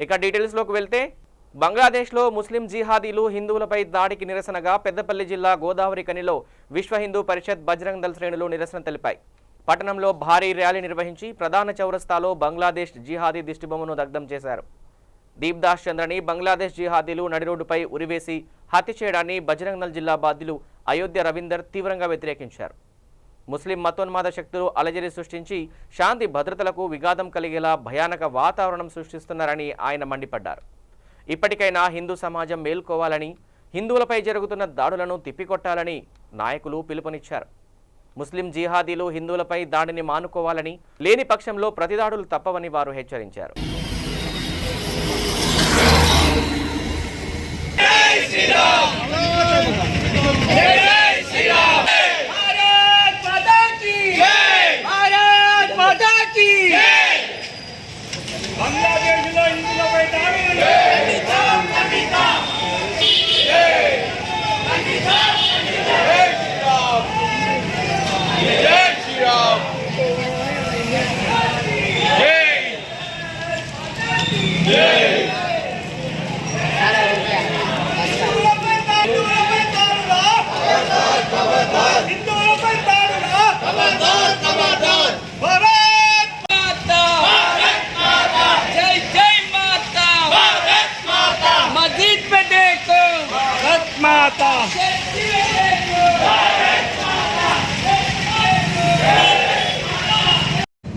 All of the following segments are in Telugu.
ఇక డీటెయిల్స్లోకి వెళ్తే బంగ్లాదేశ్లో ముస్లిం జిహాదీలు హిందువులపై దాడికి నిరసనగా పెద్దపల్లి జిల్లా గోదావరి కనిలో విశ్వ హిందూ పరిషత్ బజరంగ్ దళ్ శ్రేణులు నిరసన తెలిపాయి. పట్టణంలో భారీ ర్యాలీ నిర్వహించి ప్రధాన చౌరస్తాలో బంగ్లాదేశ్ జిహాదీ దిష్టిబొమ్మను దగ్ధం చేశారు. దీప్దాస్ చంద్రని బంగ్లాదేశ్ జిహాదీలు నడిరోడ్డుపై ఉరివేసి హత్య చేయడాన్ని బజరంగ్ దళ్ జిల్లా బాధ్యులు అయోధ్య రవీందర్ తీవ్రంగా వ్యతిరేకించారు. ముస్లిం మతోన్మాద శక్తులు అలజడి సృష్టించి శాంతి భద్రతలకు విఘాతం కలిగేలా భయానక వాతావరణం సృష్టిస్తున్నారని ఆయన మండిపడ్డారు. ఇప్పటికైనా హిందూ సమాజం మేల్కోవాలని, హిందువులపై జరుగుతున్న దాడులను తిప్పికొట్టాలని నాయకులు పిలుపునిచ్చారు. ముస్లిం జిహాదీలు హిందువులపై దాడిని మానుకోవాలని, లేని పక్షంలో ప్రతిదాడులు తప్పవని వారు హెచ్చరించారు.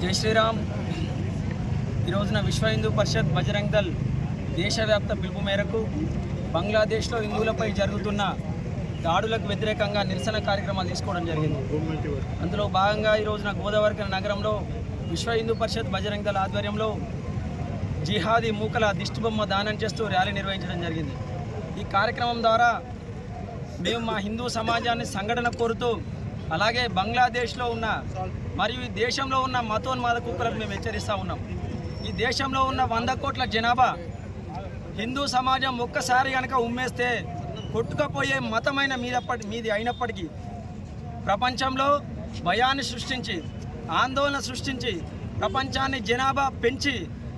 జై శ్రీరామ్. ఈ రోజున విశ్వ హిందూ పరిషత్ బజరంగ్ దళ్ దేశవ్యాప్త పిలుపు మేరకు బంగ్లాదేశ్లో హిందువులపై జరుగుతున్న దాడులకు వ్యతిరేకంగా నిరసన కార్యక్రమాలు తీసుకోవడం జరిగింది. అందులో భాగంగా ఈ రోజున గోదావరి నగరంలో విశ్వ హిందూ పరిషత్ బజరంగ్ దళ్ ఆధ్వర్యంలో జిహాదీ మూకల దిష్టిబొమ్మ దానం చేస్తూ ర్యాలీ నిర్వహించడం జరిగింది. ఈ కార్యక్రమం ద్వారా మేము మా హిందూ సమాజాన్ని సంఘటన కోరుతూ, అలాగే బంగ్లాదేశ్లో ఉన్న మరియు ఈ దేశంలో ఉన్న మతోన్మాద కుక్కలకు మేము హెచ్చరిస్తూ ఉన్నాం. ఈ దేశంలో ఉన్న 100 కోట్ల జనాభా హిందూ సమాజం ఒక్కసారి కనుక ఉమ్మేస్తే కొట్టుకపోయే మతమైన మీది అయినప్పటికీ ప్రపంచంలో భయాన్ని సృష్టించి, ఆందోళన సృష్టించి, ప్రపంచాన్ని జనాభా పెంచి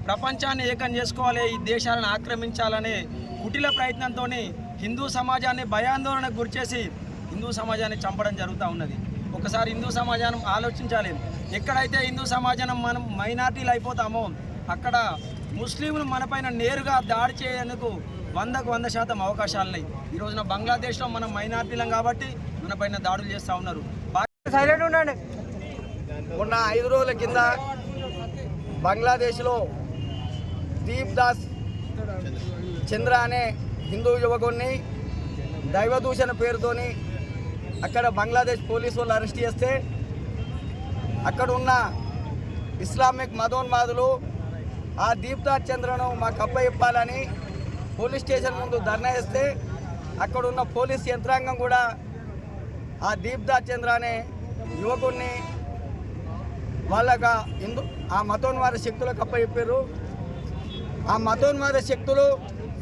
ప్రపంచాన్ని ఏకం చేసుకోవాలి, ఈ దేశాలను ఆక్రమించాలనే కుటిల ప్రయత్నంతో హిందూ సమాజాన్ని భయాందోళనకు గురిచేసి హిందూ సమాజాన్ని చంపడం జరుగుతూ ఉన్నది. ఒకసారి హిందూ సమాజాన్ని ఆలోచించాలి. ఎక్కడైతే హిందూ సమాజం మనం మైనార్టీలు అయిపోతామో అక్కడ ముస్లింలు మనపైన నేరుగా దాడి చేయేందుకు 100% అవకాశాలు ఉన్నాయి. ఈ రోజున బంగ్లాదేశ్లో మనం మైనార్టీలం కాబట్టి మనపైన దాడులు చేస్తూ ఉన్నారు. సైలెంట్ ఉండండి. మొన్న 5 రోజుల కింద బంగ్లాదేశ్లో దీప్దాస్ చంద్ర అనే హిందూ యువకుడిని దైవదూషణ పేరుతోని అక్కడ బంగ్లాదేశ్ పోలీసు వాళ్ళు అరెస్ట్ చేస్తే అక్కడ ఉన్న ఇస్లామిక్ మతోన్మాదులు ఆ దీప్దాస్ చంద్రను మాకు అప్పచెప్పాలని పోలీస్ స్టేషన్ ముందు ధర్నా చేస్తే అక్కడున్న పోలీస్ యంత్రాంగం కూడా ఆ దీప్దాస్ చంద్ర అనే యువకుడిని వాళ్ళగా ఆ మతోన్మాద శక్తులకు అప్పచెప్పారు. ఆ మతోన్మాద శక్తులు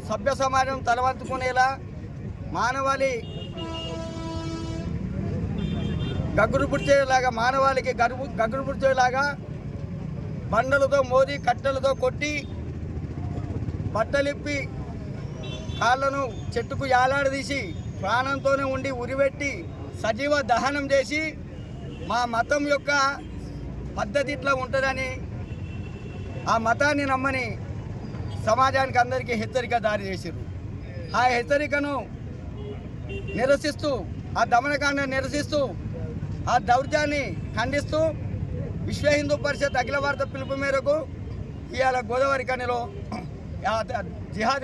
సభ్య సమాజం తలవంచుకునేలా, మానవాళి గగ్గురుపుడ్చేలాగా, మానవాళికి గగ్గురుపుడ్చేలాగా బండలతో మోది, కట్టెలతో కొట్టి, బట్టలిప్పి, కాళ్ళను చెట్టుకు యాలాడదీసి ప్రాణంతోనే ఉండి ఉరిపెట్టి సజీవ దహనం చేసి మా మతం యొక్క పద్ధతి ఇట్లా ఉంటుందని ఆ మతాన్ని నమ్మని సమాజానికి అందరికీ హెచ్చరిక దారి చేశారు. ఆ హెచ్చరికను నిరసిస్తూ, ఆ దమనకాండను నిరసిస్తూ, ఆ దౌర్జాన్ని ఖండిస్తూ విశ్వ హిందూ పరిషత్ అఖిల భారత పిలుపు మేరకు ఇవాళ గోదావరి కనిలో జిహాదీ